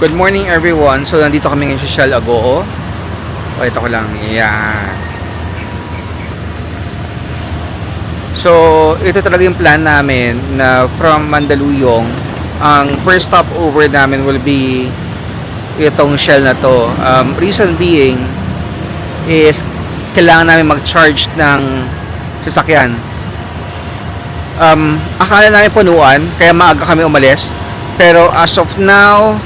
Good morning everyone. So nandito kami ngayon sa Shell Agoo. Ito ko lang. Yan. So ito talaga yung plan namin na from Mandaluyong, ang first stopover namin will be itong Shell na to. Reason being is kailangan namin mag-charge ng sasakyan. Akala namin punuan kaya maaga kami umalis. Pero as of now,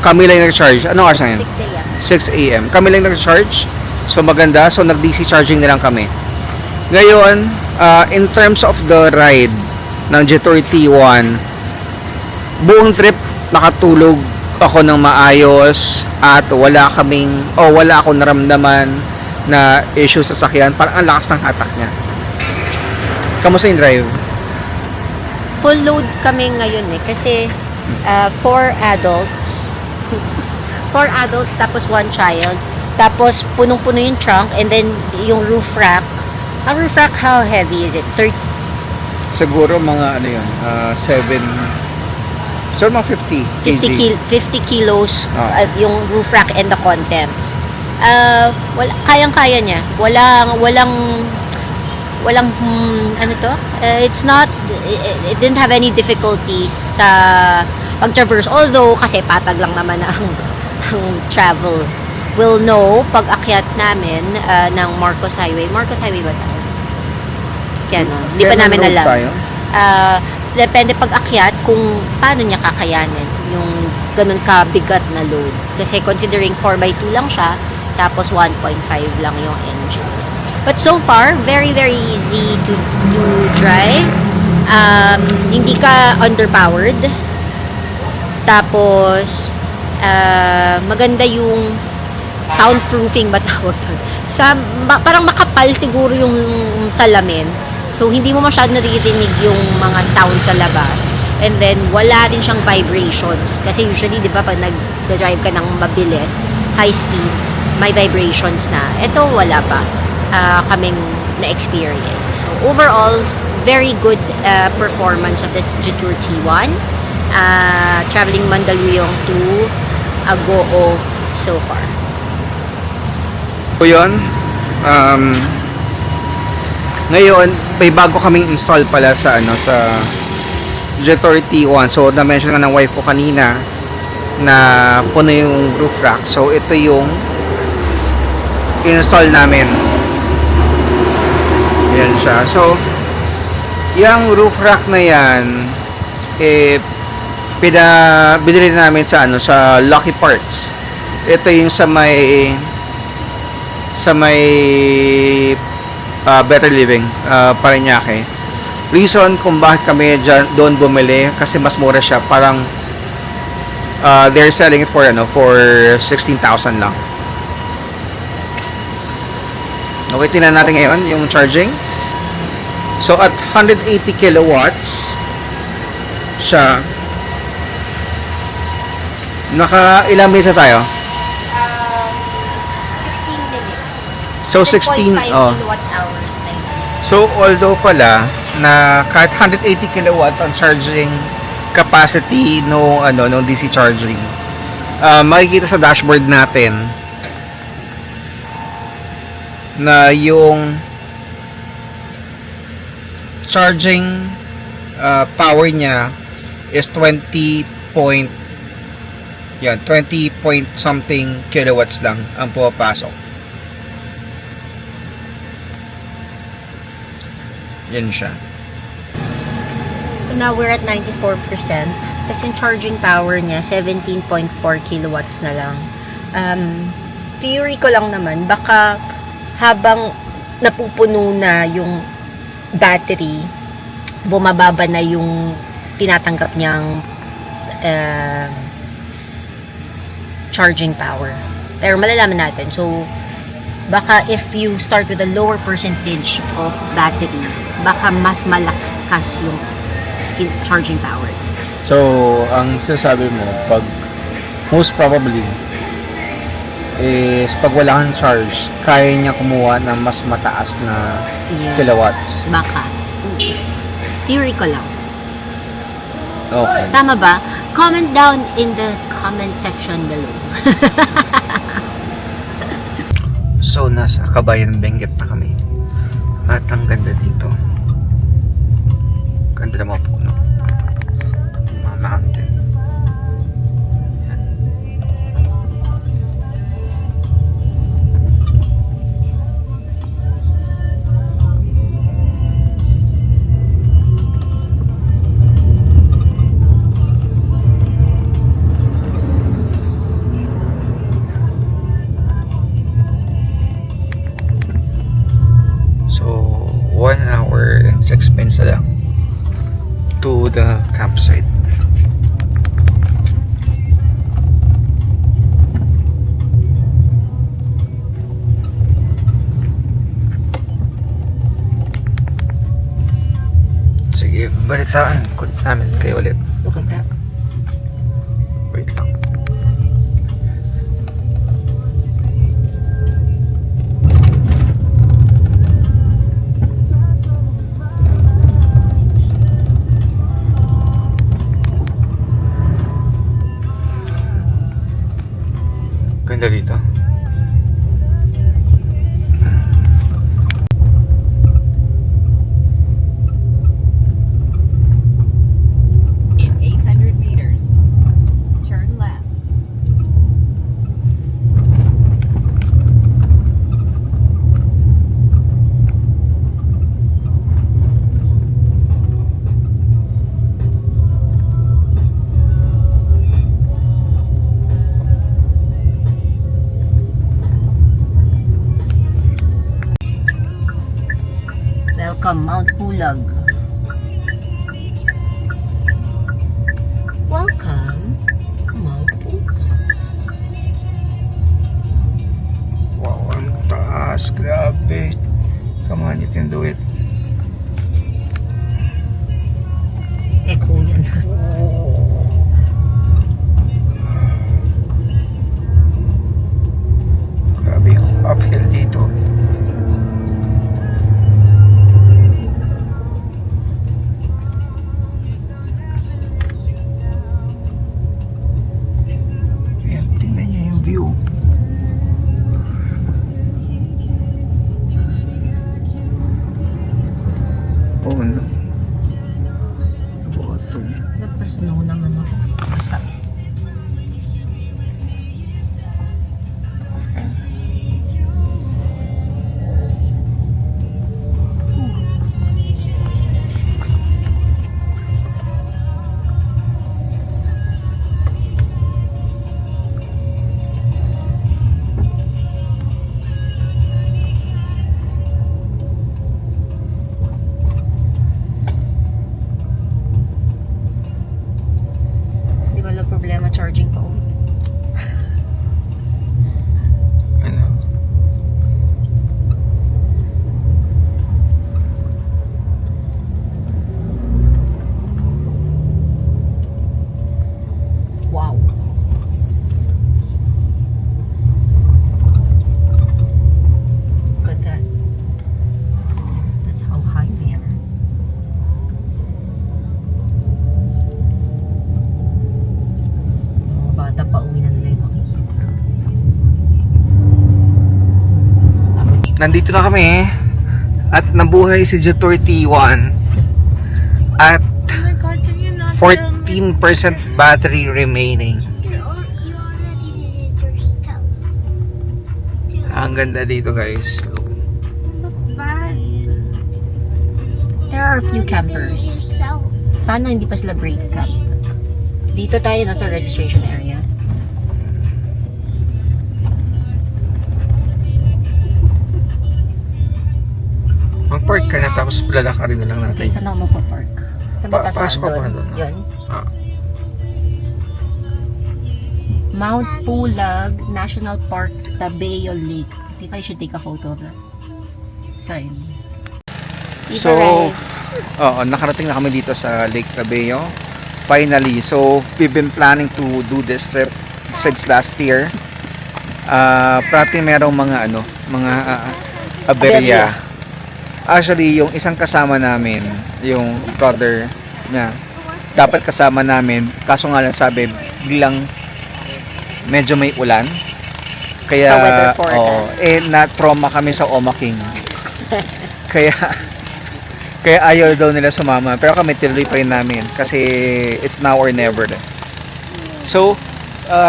kami lang nag-charge. Anong oras na yun? 6 a.m. 6 a.m. Kami lang nag-charge. So maganda. So nag-DC charging na lang kami. Ngayon, in terms of the ride ng G31, buong trip nakatulog ako ng maayos at wala akong naramdaman na issue sa sakyan. Parang ang lakas ng hatak niya. Kamusta yung drive? Full load kami ngayon kasi 4 adults. 4 adults tapos 1 child. Tapos punong-puno yung trunk and then yung roof rack. Ang roof rack, how heavy is it? Siguro mga 7, so mga 50 kg. 50 kilos yung roof rack and the contents. Kayang-kaya niya. Walang it didn't have any difficulties sa pag-traverse, although kasi patag lang naman ang travel. We'll know pag akyat namin ng Marcos Highway ba tayo? Kaya hindi pa namin alam. Depende pag akyat kung paano niya kakayanin yung ganun kabigat na load, kasi considering 4x2 lang siya tapos 1.5 lang yung engine. But so far, very very easy to drive. Hindi ka underpowered. Tapos maganda yung soundproofing ba tawag doon? Parang makapal siguro yung salamin. So hindi mo masyadong naririnig yung mga sound sa labas. And then wala din siyang vibrations. Kasi usually, 'di ba, pag nag-drive ka ng mabilis, high speed, may vibrations na. Ito wala pa. Kaming na-experience. So, overall, very good performance of the Jetour T1. Traveling Mandaluyong to Agoo so far. So, yun. Ngayon, may bago kaming install pala sa Jetour T1. So, na-mention nga ng wife ko kanina na puno yung roof rack. So, ito yung install namin. Yan siya. So, yung roof rack na yan, binili namin sa Lucky Parts. Ito yung sa may Better Living, Parañaque. Reason kung bakit kami doon bumili, kasi mas mura siya. Parang they're selling it for 16,000 lang. Okay, tingnan natin ngayon yung charging. So, at 180 kilowatts siya. Ilang minutes na tayo? 16 minutes. So, 16, 10.5 kilowatt hours na yun. So, although pala, na kahit 180 kilowatts ang charging capacity no DC charging, makikita sa dashboard natin na yung charging power niya is 20 point something kilowatts lang ang pumapasok. Yan siya. So now we're at 94%. Kasi yung charging power niya 17.4 kilowatts na lang. Theory ko lang naman, baka habang napupuno na yung battery, bumababa na yung tinatanggap niyang charging power. Pero malalaman natin. So, baka if you start with a lower percentage of battery, baka mas malakas yung charging power. So, ang sinasabi mo, most probably, is pag wala kang charge, kaya niya kumuha ng mas mataas na kilowatts. Baka. Theory ko lang. Okay. Tama ba? Comment down in the comment section below. So, nasa Kabayan Benguet na kami. At ang ganda dito. Ganda ng mga puno. Pati mga mountain. Yan. So, 1 hour and 6 minutes na lang to the campsite. Sige, balitaan ko namin kayo ulit. Look at that. Wait lang. Ganda dito. In 800 meters, turn left. Welcome, Mount Pulag. Welcome, Mount Pulag. Wow, ang taas. Grabe. Come on, you can do it. Echo yan. Grabe yung uphill dito. Ayan, tingnan niyo yung view. Oh no. Bottom. Napasnow naman ako. Masakit. Di wala problema charging pa uwi. Ano? Wow. Look at that. That's how high they are. Mga bata pa uwi na nila yung makikita. Nandito na kami at nabuhay si Jetor T1 at Oh my God, can you not 14% battery remaining. You already did it yourself. Ang ganda dito, guys. Look bad. There are a few campers. Yourself. Sana hindi pa sila break up. Dito tayo nasa registration area. Mag-park ka na tapos lalakarin na lang Okay, natin. saan ako magpa-park? Sa may pasokan Pasok ako doon. na doon. Yun. Ah. Mount Pulag National Park, Tabeyo Lake. I think I should take a photo of that sign. So, oo, nakarating na kami dito sa Lake Tabeyo. Finally. So, we've been planning to do this trip since last year. Prati merong mga mga aberya. Actually, yung isang kasama namin, yung brother niya, dapat kasama namin. Kaso nga lang sabi, biglang medyo may ulan. Kaya, Sa weather forecast. na-trauma kami sa Oma King. kaya, kaya ayaw daw nila sumama. Pero kami tinuloy pa rin namin. Kasi, it's now or never. So,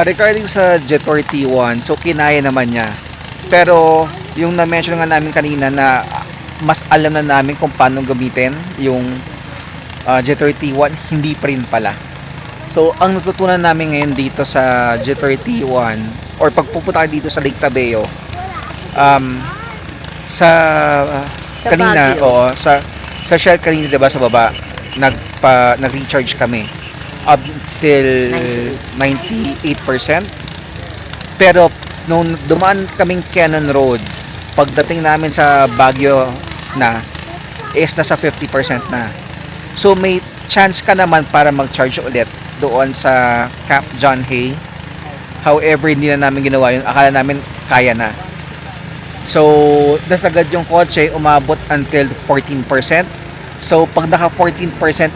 regarding sa Jetor T1, so kinaya naman niya. Pero, yung na-mention nga namin kanina na mas alam na namin kung paano gamitin yung Jetor T1, hindi pa rin pala. So, ang natutunan namin ngayon dito sa Jetor T1 or pagpupunta dito sa Lake Tabeo, sa Sa kanina, Baguio. oo, sa Shell kanina, 'di ba, sa baba, nag-recharge kami up till 98%. Pero nung dumaan kaming Cannon Road, pagdating namin sa Baguio na is nasa 50% na. So may chance ka naman para mag-charge ulit doon sa Camp John Hay. However, hindi na namin ginawa yun. Akala namin kaya na. So, nasagad yung kotse, umabot until 14%. So, pag naka 14%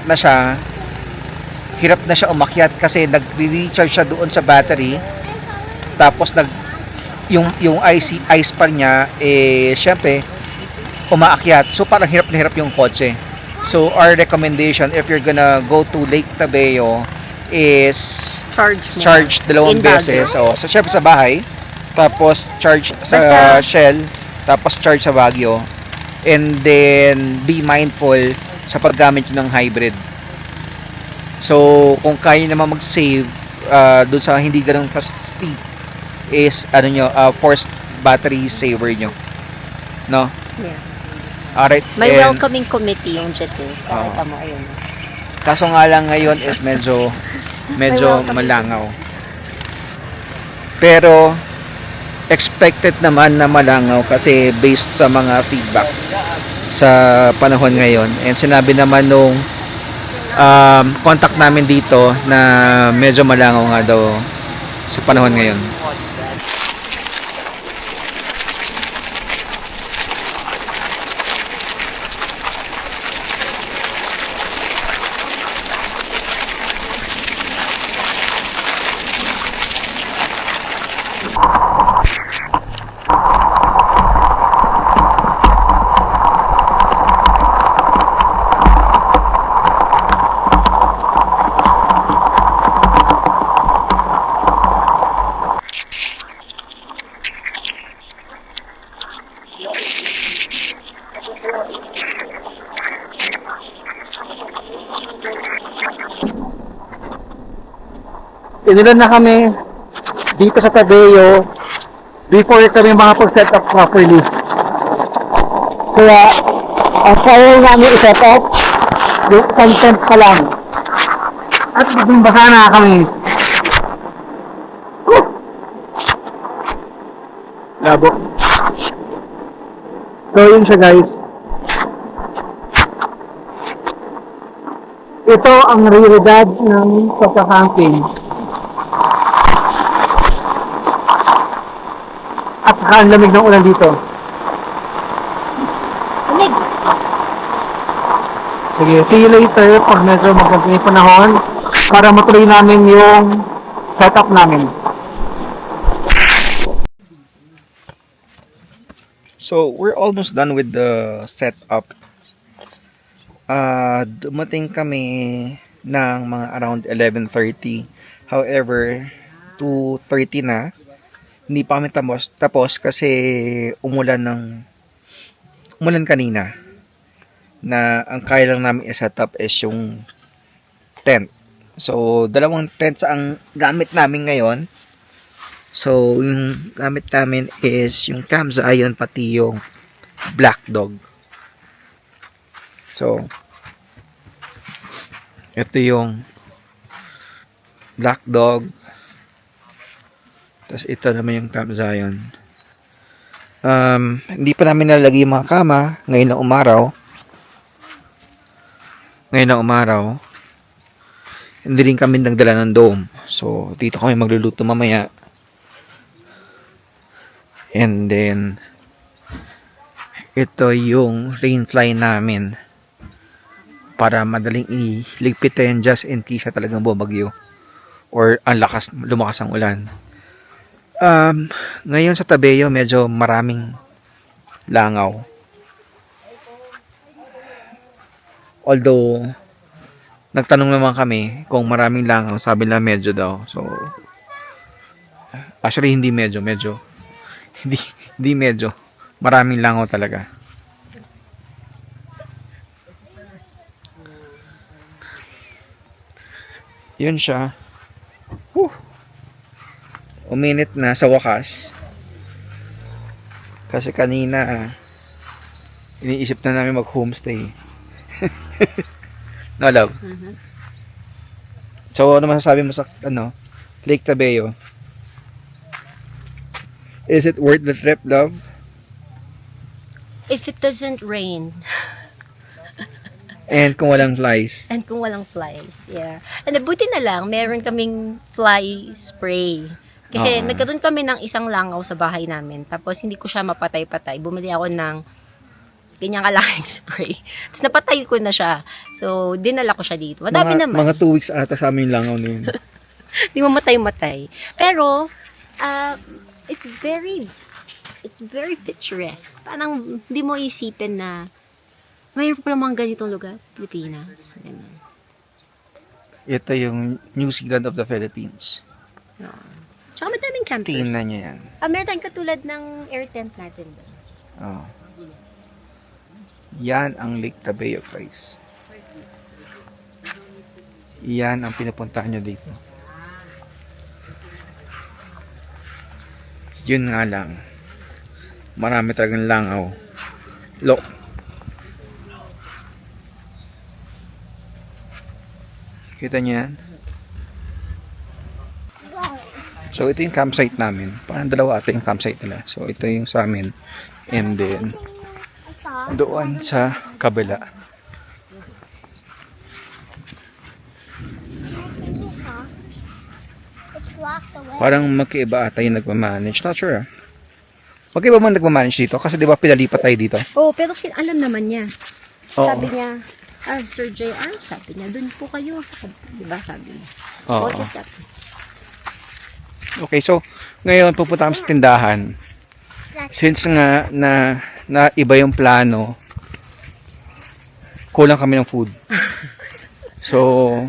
na siya, hirap na siya umakyat kasi nag-recharge siya doon sa battery. Tapos yung ice pa niya syempre umaakyat. So parang hirap na hirap yung kotse. So our recommendation if you're gonna go to Lake Tabeo is charge dalawang In Baguio. beses. So syempre sa bahay, tapos charge sa Basta- Shell, tapos charge sa Baguio. And then be mindful sa paggamit nyo ng hybrid. So kung kaya naman mag-save doon sa hindi ganun ka-steep is forced battery saver nyo. No? Yeah. Alright. May and welcoming committee yung Jetor. Pakita mo, ayun. kaso nga lang ngayon is medyo welcoming malangaw. Pero expected naman na malangaw kasi based sa mga feedback sa panahon ngayon. And sinabi naman nung contact namin dito na medyo malangaw nga daw sa panahon ngayon. Inilan na kami dito sa Tabeo before kami makapag-set up properly. Kaya, ang kaya namin i-set up, yung content pa lang. At biging basa na kami. Labo. So, yun siya guys. Ito ang realidad ng pagka-camping. At saka ang lamig ng ulan dito. Lamig. Sige, see you later pag medyo maganda yung panahon para matuloy namin yung setup namin. So, we're almost done with the setup. Dumating kami ng mga around 11:30. However, 2:30 na. Hindi pa kami tapos kasi umulan kanina. Na ang kaya lang namin i-set up is yung tent. So, dalawang tents ang gamit namin ngayon. So, yung gamit namin is yung Camp Zion pati yung Black Dog. So, ito yung Black Dog. Tapos ito naman yung Camp Zion. Hindi pa namin nalagay yung mga kama ngayon na umaraw. Hindi rin kami nagdala ng dome. So, dito kami magluluto mamaya. And then, ito yung rainfly namin. para madaling iligpitin just in case na talagang bumagyo or lumakas ang ulan. Ngayon sa Tabeo medyo maraming langaw. Although nagtanong naman kami kung maraming langaw, sabi nila medyo daw. So actually hindi medyo hindi medyo, maraming langaw talaga. Yun siya. Uminit na sa wakas. Kasi kanina iniisip na namin mag-homestay. No, love? So, ano masasabi mo sa Lake Tabeo? Is it worth the trip, love? If it doesn't rain. And kung walang flies. And kung walang flies, yeah. And buti na lang, meron kaming fly spray. Kasi Oo. nagkaroon kami ng isang langaw sa bahay namin. Tapos hindi ko siya mapatay-patay. Bumili ako ng ganyang kalaking spray. Tapos napatay ko na siya. So, dinala ko siya dito. Madami naman. Mga 2 weeks ata sa amin yung langaw na yun. Hindi mo matay-matay. Pero, it's very picturesque. Parang hindi mo isipin na mayroon pa mga ganitong lugar, Pilipinas. Ganun. Ito yung New Zealand of the Philippines. No. Tsaka madaming campers. Tingnan nyo yan. Meron tayong katulad ng air tent natin doon. Oh. Yan ang Lake Tabeo, guys. Yan ang pinupuntahan nyo dito. Yun nga lang. Marami talagang langaw. Kita nyo yan? So, ito yung campsite namin. Parang dalawa ata yung campsite nila. So, ito yung sa amin. And then, doon sa kabila. It's locked away. Parang magkaiba ata yung nagmamanage. Not sure. Magkaiba man nagmamanage dito? Kasi di ba pinalipat tayo dito? Oh, pero alam naman niya. Oo. Sabi niya, Sir JR, sabi niya, dun po kayo. Diba, sabi niya. Oo. Oh, just that. Okay, so, ngayon pupunta kami sa tindahan. Since nga na iba yung plano, kulang kami ng food. So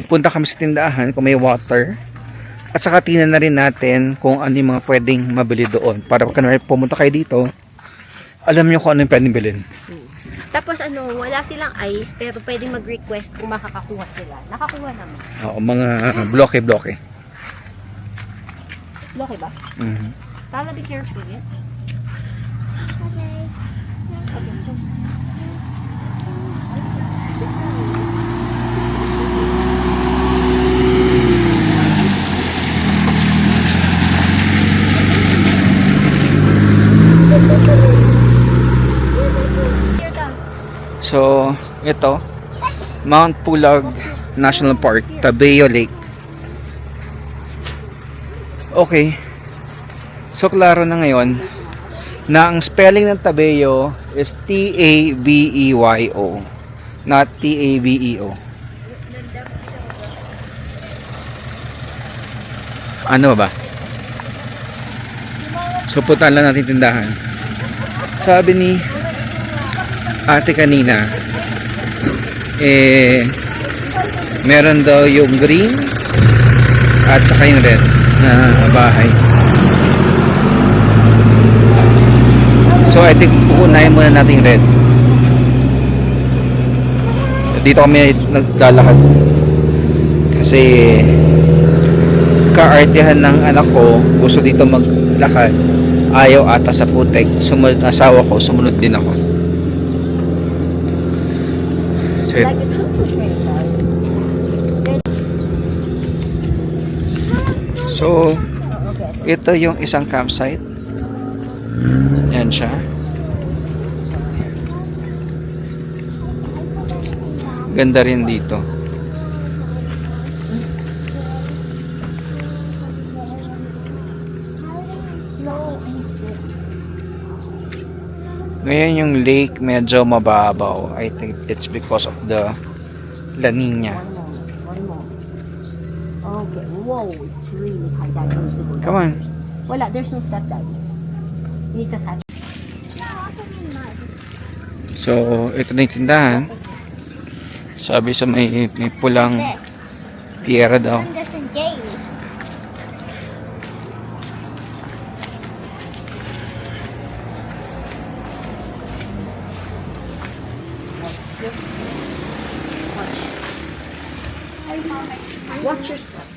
punta kami sa tindahan kung may water. At saka tingnan na rin natin kung ano yung mga pwedeng mabili doon. Para pag pumunta kayo dito, alam niyo kung ano yung pwedeng bilhin. Tapos wala silang ice, pero pwedeng mag-request kung makakakuha sila. Nakakuha naman. Oo, mga bloke-bloke. Okay ba? Mhm. Tala, be careful, yeah? So, ito, Mount Pulag National Park, Tabeo Lake. Okay. So, klaro na ngayon na ang spelling ng Tabeo is T-A-B-E-Y-O, not T-A-B-E-O. Ano ba? So, puntahan lang natin tindahan. Sabi ni ate kanina, meron daw yung green at saka yung red na bahay. So I think puunahin muna natin yung red. Dito kami naglalakad kasi kaartehan ng anak ko, gusto dito maglakad, ayaw ata sa putek. Sumunod asawa ko, sumunod din ako. So, Like a choo-choo train does. so ito yung isang campsite. Yan siya. Ganda rin dito. Ngayon yung lake medyo mababaw. I think it's because of the La Nina. One more. Okay. Whoa, it's really high. Daddy needs to go down Come on. first. Wala, there's no step, Daddy. You need to catch. So, ito na yung tindahan. Sabi sa may pulang piera daw. This is games. Watch your step.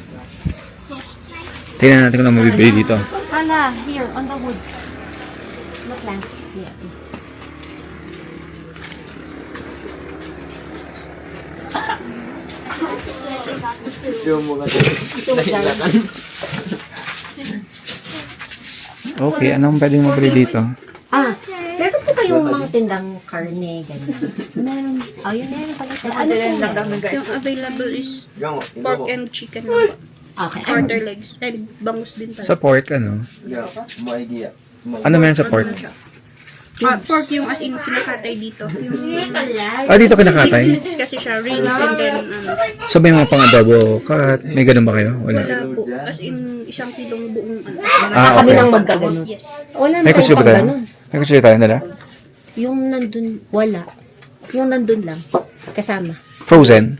Tingnan natin kung ano mabibili dito. Hala, here, on the wood. Look lang. Here. Okay, anong pwedeng mabili dito? Meron po kayong mga tindang karne, ganyan. Meron. Oh, yun meron pala sa ano po? Yung available is pork and chicken lang po. Okay. Quarter legs. And bangus din pala. Sa pork, ano? Ano meron sa pork? Pork yung as in kinakatay dito. Yung Ah, dito kinakatay? kasi siya rings and then So, may mga pang-adobo cut? May ganun ba kayo? Wala. wala po. As in isang kilong buong Ah, Kami okay. nang magkaganon. Yes. Wala May na kutsilyo tayong ba pang tayo? ganun. May kutsilyo tayo nila? Yung nandun, wala. Yung nandun lang. Kasama. Frozen?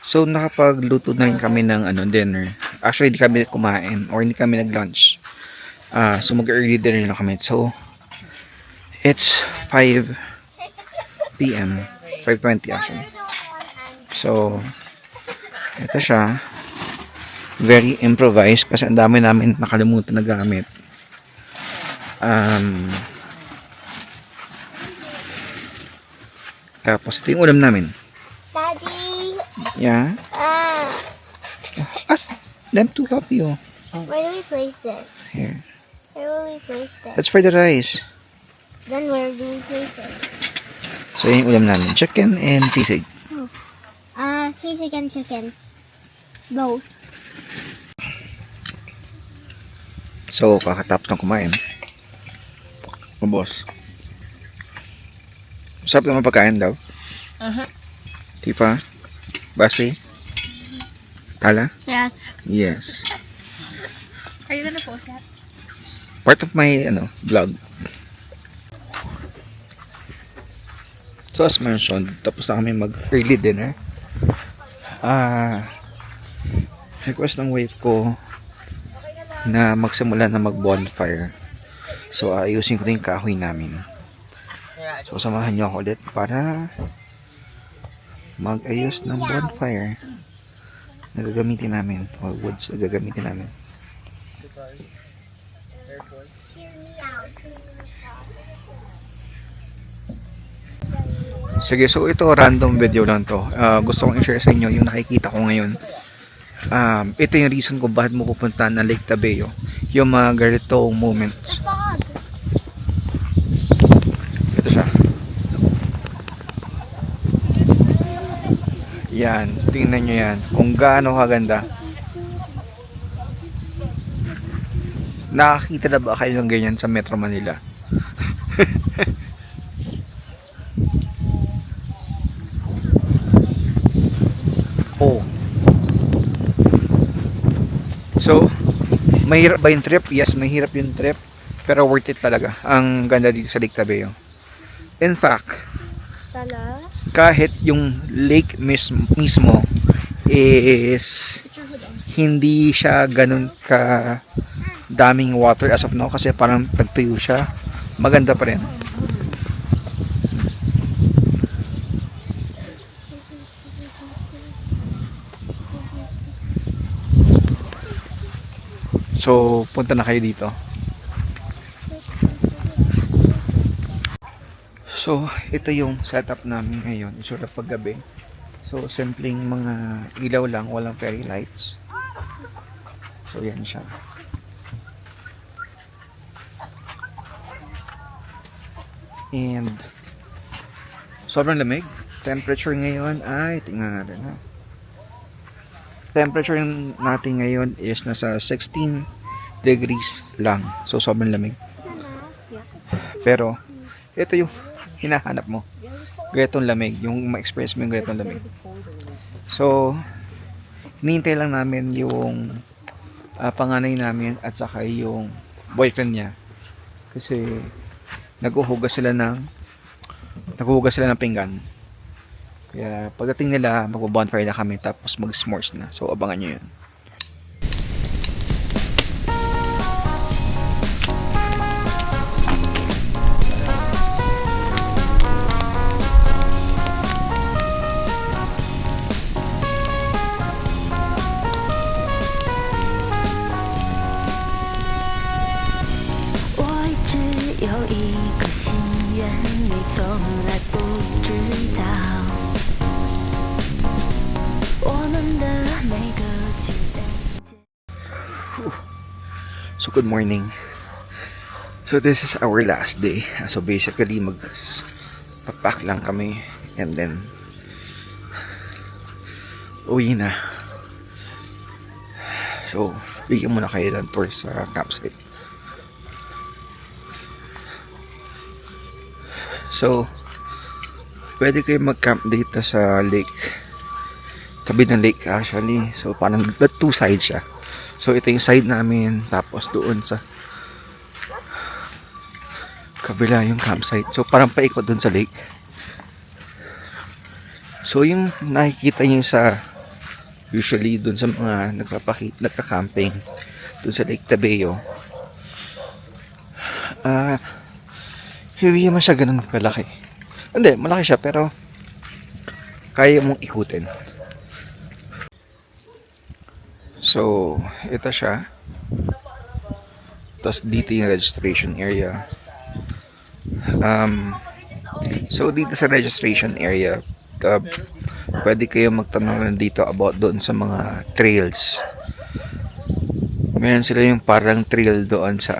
So, nakapagluto na rin kami ng dinner. Actually, hindi kami kumain or hindi kami nag-lunch. So, mag-early dinner na kami. So, it's 5 p.m. 5:20 actually. So, ito siya. Very improvised kasi ang dami namin nakalimutan na gamit. Tapos, ito yung ulam namin. Daddy, Yeah. Ask them to help you. where do we place this? Here. Where will we place this? That's for the rice. Then where do we place it? So, yun yung ulam namin. Chicken and sisig. Sisig and chicken. Both. So, kakatapos ng kumain. O, boss. Masarap naman pagkain daw. Tipa? Basi? Tala? Yes. Yes. Are you gonna post that? Part of my, vlog. So, as mentioned, tapos na kami mag-early dinner. Request ng wife ko na magsimula na mag-bonfire. So, ayusin ko na yung kahoy namin. So, samahan niyo ako ulit para mag-ayos ng bonfire na gagamitin namin. O woods na gagamitin namin. Sige, so ito random video lang to. Gusto kong i-share sa inyo yung nakikita ko ngayon. Ito yung reason ko bakit mo pupunta ng Lake Tabeo. Yung mga ganitong moments. Ito siya. Yan, tingnan nyo yan. Kung gaano kaganda. Nakakita na ba kayo ng ganyan sa Metro Manila? Oh. So, mahirap ba yung trip? Yes, mahirap yung trip. Pero worth it talaga. Ang ganda dito sa Lake Tabeo. In fact, kahit yung lake mismo is hindi siya ganun ka daming water as of now kasi parang tagtuyo siya. Maganda pa rin. So, punta na kayo dito. So, ito yung setup namin ngayon. Isura paggabi. So, simpleng mga ilaw lang, walang fairy lights. So, yan siya. And, sobrang lamig. Temperature ngayon ay, tingnan natin ha. Temperature natin ngayon is nasa 16 degrees lang. So, sobrang lamig. Pero, ito yung hinahanap mo. Ganitong lamig. Yung ma-express mo yung ganitong lamig. So, hinihintay lang namin yung panganay namin at saka yung boyfriend niya. Kasi, naghuhugas sila ng pinggan. Kaya pagdating nila, magbo-bonfire na kami tapos mag-s'mores na. So abangan nyo yun. So good morning. So this is our last day. So basically magpapack lang kami and then uwi na. So bigyan muna kayo ng tour sa campsite. So pwede kayo mag-camp dito sa lake. Tabi ng lake actually. So parang two sides siya. So ito yung side namin, tapos doon sa kabila yung campsite. So parang paikot doon sa lake. So yung nakikita niyo sa usually doon sa mga nagka-camping doon sa Lake Tabeo. Hindi naman siya ganun kalaki. Hindi, malaki siya pero kaya mong ikutin. So, ito siya. Tapos dito yung registration area. So, dito sa registration area, pwede kayo magtanong dito about doon sa mga trails. Meron sila yung parang trail doon sa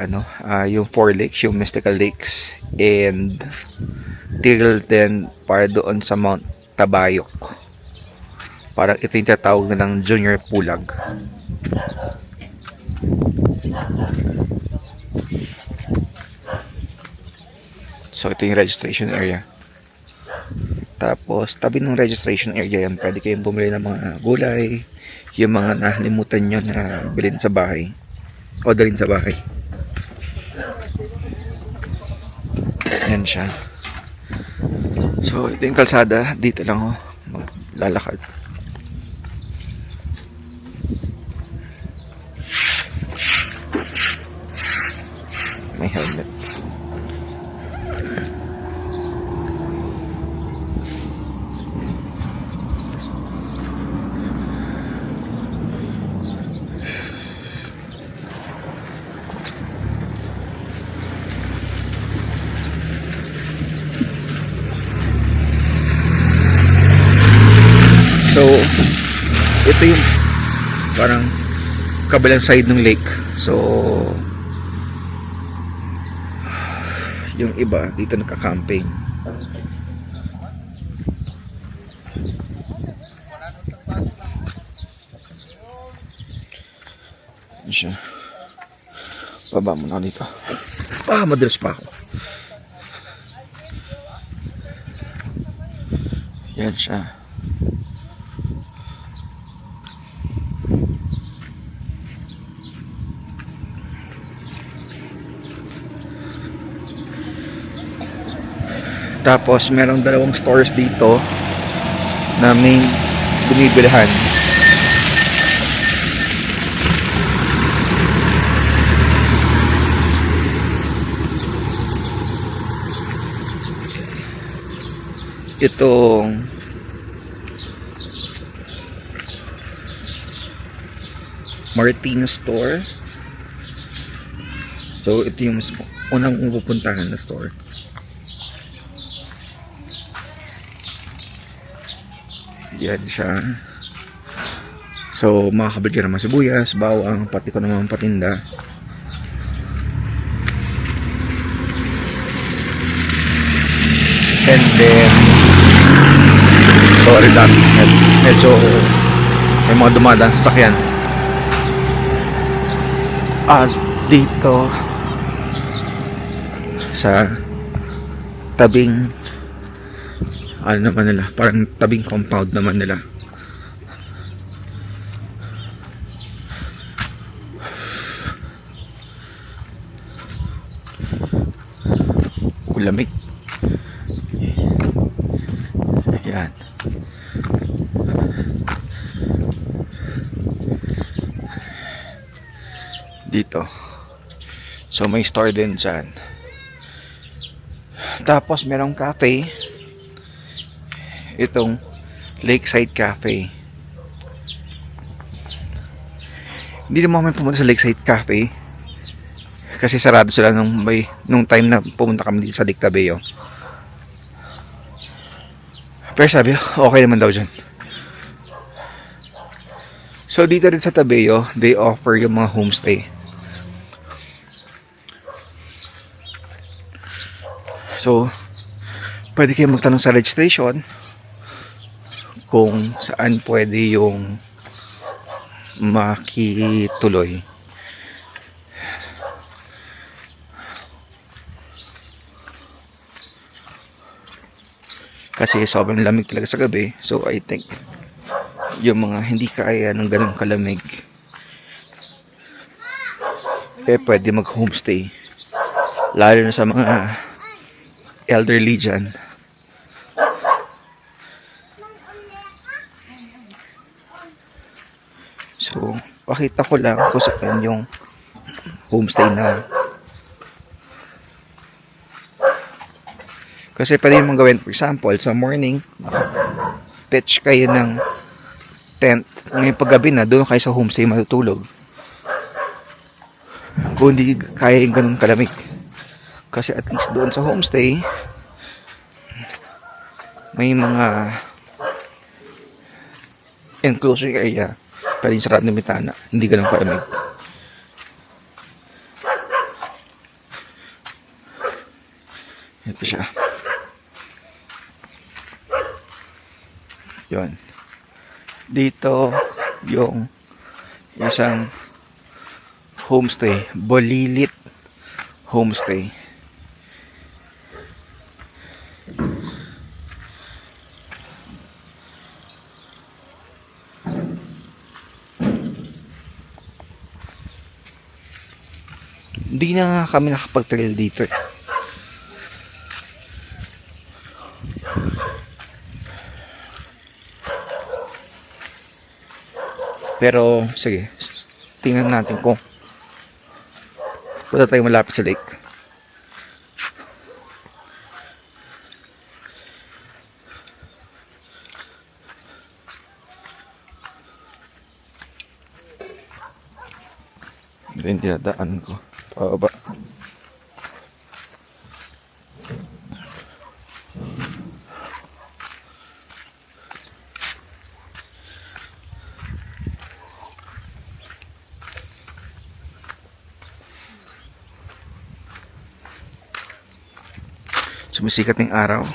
yung Four Lakes, yung Mystical Lakes, and trail din para doon sa Mount Tabayok. Parang ito yung tatawag na ng Junior Pulag. So ito yung registration area. Tapos tabi ng registration area yan, pwede kayong bumili ng mga gulay, yung mga nahalimutan nyo na bilhin sa bahay o dalhin sa bahay. Yan siya. So ito yung kalsada, dito lang maglalakad. May helmet. So, ito yung parang kabilang side ng lake. So, yung iba dito nagka-camping. Yan siya. Baba muna dito. Madalas pa ako. Yan siya. Tapos merong dalawang stores dito na may binibilhan. itong Martino store. So ito yung unang pupuntahan na store. Yan siya. So makakabili ka naman sibuyas, bawang, pati ko naman patinda. And then sorry lang, medyo may mga dumadaan sa sakyan. At dito sa tabing ano naman nila, parang tabing compound naman nila. Lamig. Yan. Dito. So may store din dyan. Tapos merong cafe. Itong Lakeside Cafe. Hindi naman kami pumunta sa Lakeside Cafe kasi sarado sila nung time na pumunta kami dito sa Lake Tabeo. Pero sabi, okay naman daw dyan. So dito rin sa Tabeo, they offer yung mga homestay. So pwede kayo magtanong sa registration kung saan pwede yung makituloy. Kasi sobrang lamig talaga sa gabi. So I think yung mga hindi kaya ng ganun kalamig pwede mag homestay, lalo na sa mga elderly dyan. So pakita ko lang kung saan yung homestay na. Kasi pwede mong gawin, for example, sa morning, pitch kayo ng tent. Ngayon paggabi na, doon kayo sa homestay matutulog. Kung hindi kaya yung ganun kalamig. Kasi at least doon sa homestay, may mga enclosure area. Pwede yung sarado ng bitana. Hindi ganun kalamig. Ito siya. Yun. Dito yung isang homestay, Bolilit Homestay. Hindi na kami nakapag-trail dito eh. Pero sige, tingnan natin kung punta tayo malapit sa lake. Ito yung dinadaan ko. Pababa. Sumisikat ng araw.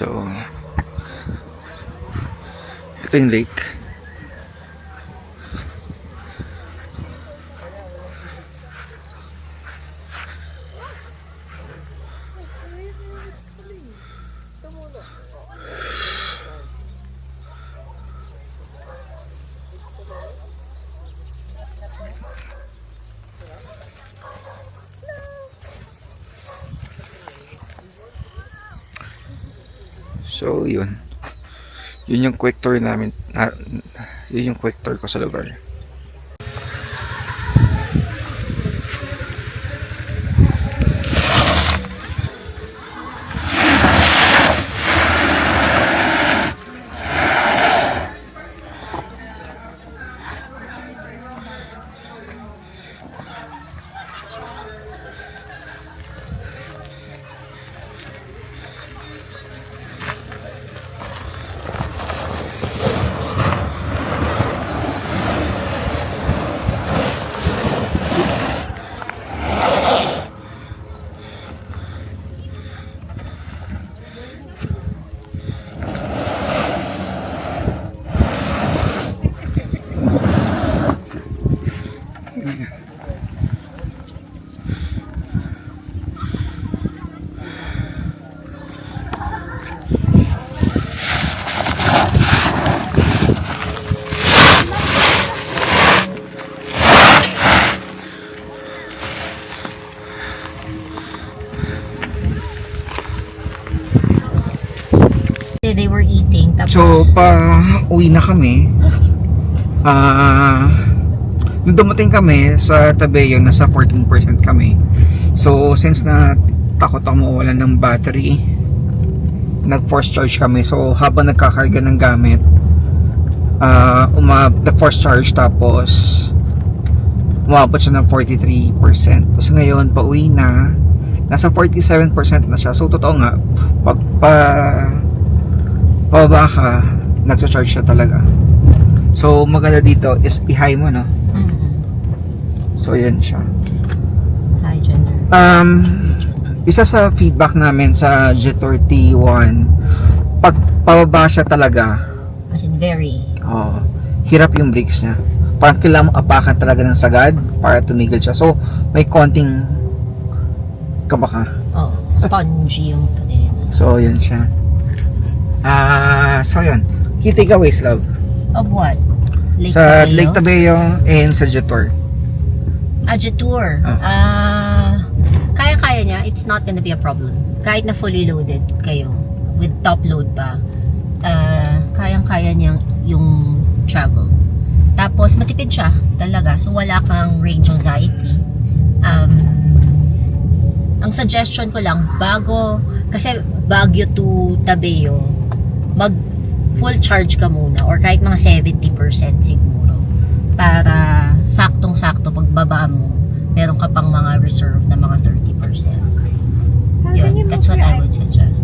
So, ito yung lake. So, yun. Yun yung quick tour namin. Yun yung quick tour ko sa lugar. They were eating. Tapos, So, pa uwi na kami. Nung dumating kami sa Tabeo, nasa 14% kami. So, since na takot ako mawalan ng battery, nag-force charge kami. So, habang nagkakarga ng gamit, nag-force charge, tapos umabot siya ng 43%. Tapos ngayon, pauwi na, nasa 47% na siya. So, totoo nga, pag pababa ka, nagsa-charge siya talaga. So, maganda dito is i-high mo, no? So, yun siya. hi, gender. Isa sa feedback namin sa Jetour T1, pag pababa siya talaga, As in, very. hirap yung brakes niya. Parang kailangan mo apakan talaga ng sagad para tumigil siya. So, may konting kabaka. Spongy yung patin. So, yun siya. So, yun. Key takeaways, love. Of what? Lake Sa Tabeo? Lake Tabeo and sa Jetour. Jetour. Kaya-kaya niya. It's not gonna be a problem. Kahit na fully loaded kayo, with top load pa, kayang-kaya niyang yung travel. Tapos, matipid siya talaga. So, wala kang range anxiety. Ang suggestion ko lang, kasi Baguio to Tabeo, mag full charge ka muna or kahit mga 70% siguro para saktong-sakto pagbaba mo meron ka pang mga reserve na mga 30%. Yun, that's what I would suggest.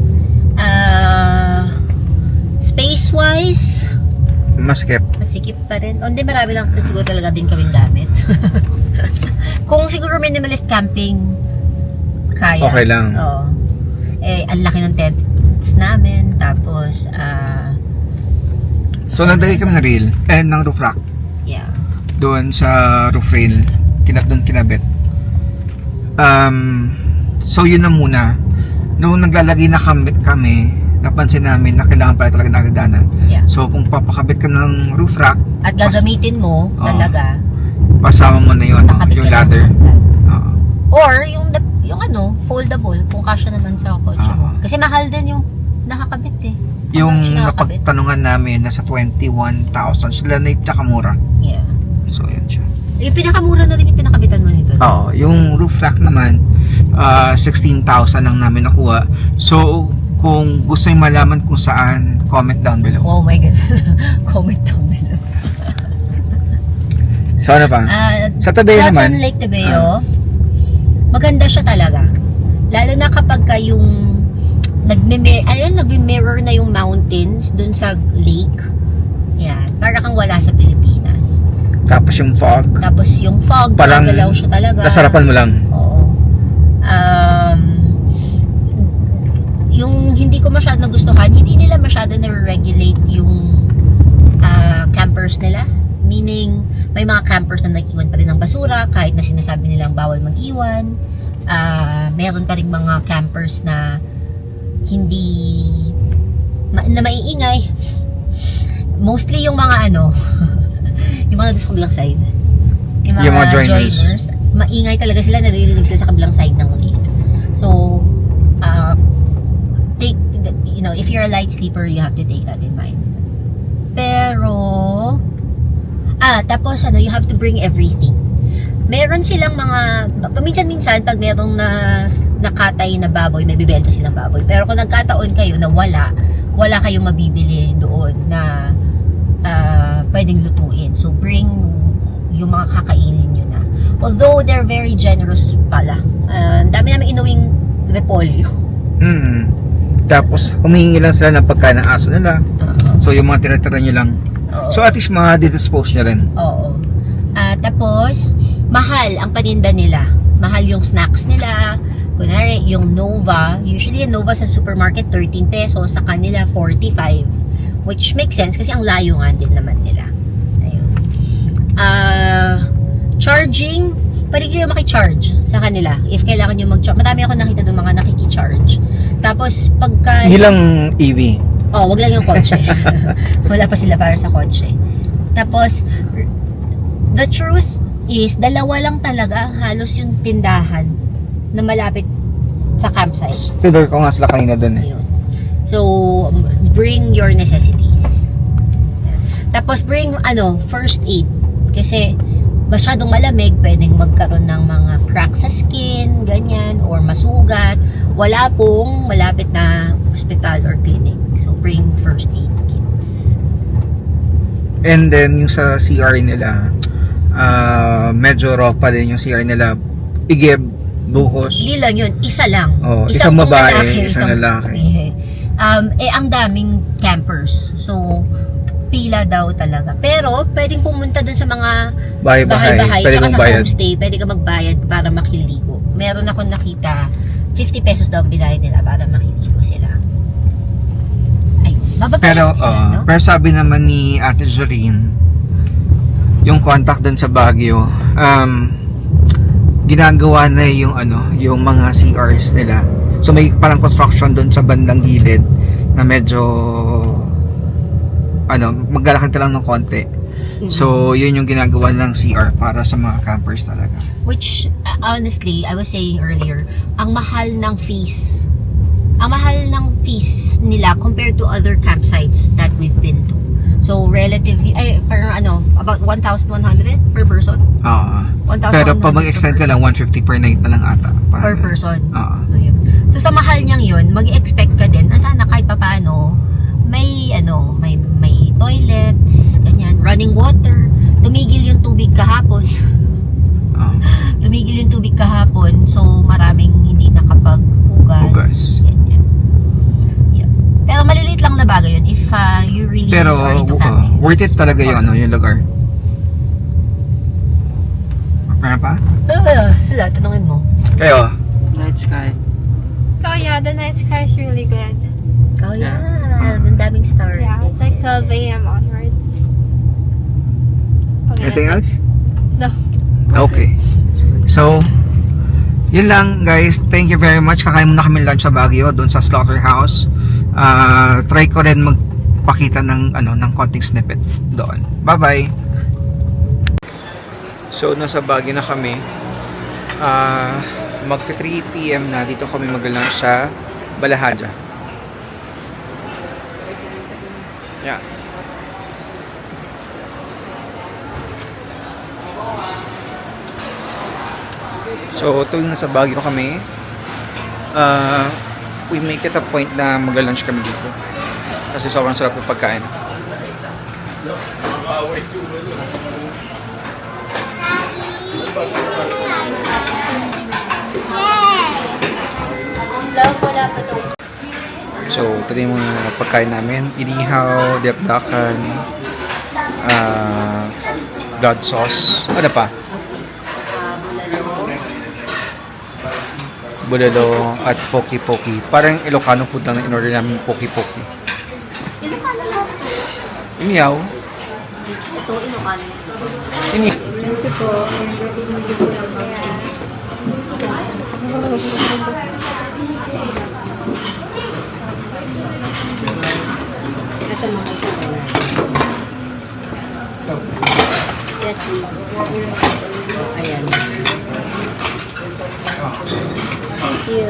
Space wise, Masikip. masikip pa rin. Hindi, marami lang siguro talaga din kaming gamit. Kung siguro minimalist camping, kaya. Okay lang. Oo. Ang laki ng tents namin. Tapos, So, nagdagay kami ng rail ng roof rack yeah. doon sa roof rail. Doon kinabit. So, yun na muna. Noong naglalagay na kami, napansin namin na kailangan pala talaga nagdanan. Yeah. So, kung papakabit ka ng roof rack, At gagamitin mo talaga, pasama mo na yun, nakabit yung ka ladder. ng hanggan. Oo. Or, yung foldable, kung kasya naman sa kotse mo. Kasi mahal din yung nakakabit eh. Yung How much nakakabit? napagtanungan namin, nasa 21,000. Sila na yung pinakamura. Yeah. So, yun siya. Yung pinakamura na rin yung pinakabitan mo nito. Oo, yung roof rack naman 16,000 lang namin nakuha. So, kung gusto nyo malaman kung saan, comment down below. Oh my God. Comment down below. So, ano pa? Sa Tabeo Shots naman, on Lake Tabeo, maganda siya talaga. Lalo na kapag ka yung nagme-mirror na yung mountains dun sa lake. Yan, para kang wala sa Pilipinas. tapos yung fog, Tapos yung fog, parang gagalaw siya talaga. nasarapan mo lang. Oo. Yung hindi ko masyado nagustuhan, hindi nila masyado na-regulate yung campers nila. Meaning, may mga campers na nag-iwan pa rin ng basura kahit na sinasabi nilang bawal mag-iwan. Meron pa rin mga campers na hindi na maiingay. Mostly yung mga yung mga sa kabilang side. Yung mga joiners. Maingay talaga sila, naririnig sila sa kabilang side ng lake. So, if you're a light sleeper, you have to take that in mind. Pero, tapos you have to bring everything. Meron silang mga, paminsan-minsan, pag merong nakatay na baboy, may bibenta silang baboy. Pero kung nagkataon kayo na wala kayong mabibili doon na pwedeng lutuin. So, bring yung mga kakainin nyo na. Although, they're very generous pala. Dami namin inuwing repolyo. Tapos, humihingi lang sila ng pagkain ng aso nila. So, yung mga tira-tira nyo lang. So, at least ma-dispose nyo rin. Oo. Tapos, mahal ang paninda nila. Mahal yung snacks nila. Kunwari, yung Nova. Usually, yung Nova sa supermarket, 13 pesos. Sa kanila, 45. Which makes sense kasi ang layo nga din naman nila. Ayun. Charging, pwede kayo makicharge sa kanila. If kailangan nyo mag-charge. Madami ako nakita doon mga nakikicharge. Tapos, pagka... Hindi lang EV. Wag lang yung kotse. Wala pa sila para sa kotse. Tapos, the truth is, dalawa lang talaga halos yung tindahan na malapit sa campsite. Tudor ko nga sila kanina doon eh. Ayun. So, bring your necessities. Tapos, bring, first aid. Kasi, masyadong malamig, pwedeng magkaroon ng mga crack sa skin, ganyan, or masugat. Wala pong malapit na hospital or clinic. So, bring first aid kits. And then, yung sa CR nila, medyo raw pa din yung CR nila. Igib, buhos. Hindi lang yun, isa lang. Isang babae, lalaki, isang lalaki. Ang daming campers. So, pila daw talaga. Pero, pwedeng pumunta dun sa mga bahay-bahay, Pwede tsaka mong sa bayad. homestay, pwede ka magbayad para makiligo. Meron ako nakita, 50 pesos daw ang binayad nila para makiligo sila. Ay, mababayad sila, no? Pero sabi naman ni Ate Joreen, yung contact dun sa Baguio, ginagawa na yung mga CRs nila. So may parang construction dun sa bandang gilid na medyo maglalakad ka lang ng konti. So yun yung ginagawa ng CR para sa mga campers talaga. Which, honestly, I was saying earlier, ang mahal ng fees. Ang mahal ng fees nila compared to other campsites that we've been to. So, relatively, parang about 1,100 per person? Oo. 1,100 Pero pag mag-extend ka lang, 150 per night na lang ata. Per person? Oo. So, sa mahal niyang yun, mag-expect ka din, sana kahit papaano, may toilets, ganyan, running water, tumigil yung tubig kahapon. Tumigil yung tubig kahapon, so maraming hindi nakapag-ugas. Ganyan. Yeah. Pero maliliit lang na bagay yun if you really are into camping. Worth it talaga yung lugar. Meron pa? Sila, tanungin mo. Kayo? Night sky. Oh yeah, the night sky is really good. Oh yeah, ang daming stars. Yeah, it's like 12 a.m. onwards. Okay, Anything else? No. Okay. So, yun lang guys. Thank you very much. Kakain muna kami lunch sa Baguio doon sa slaughterhouse. Try ko rin magpakita ng konting snippet doon. Bye-bye. So, nasa Baguio na kami. Magta 3 PM na dito kami mag-lunch sa Balahaja. Yeah. So, tuwing nasa Baguio kami, we make it a point na mag-lunch kami dito. Kasi sobrang sarap ng pagkain. So, ito yung mga pagkain namin. Inihaw, depdakan, blood sauce. Ano pa? Bulalo at poki-poki. Parang Ilocano food lang na in-order namin poki-poki. Inihaw. Ito, Ilocano. Inihaw. Ito mga yes, please. Ayan. Thank you.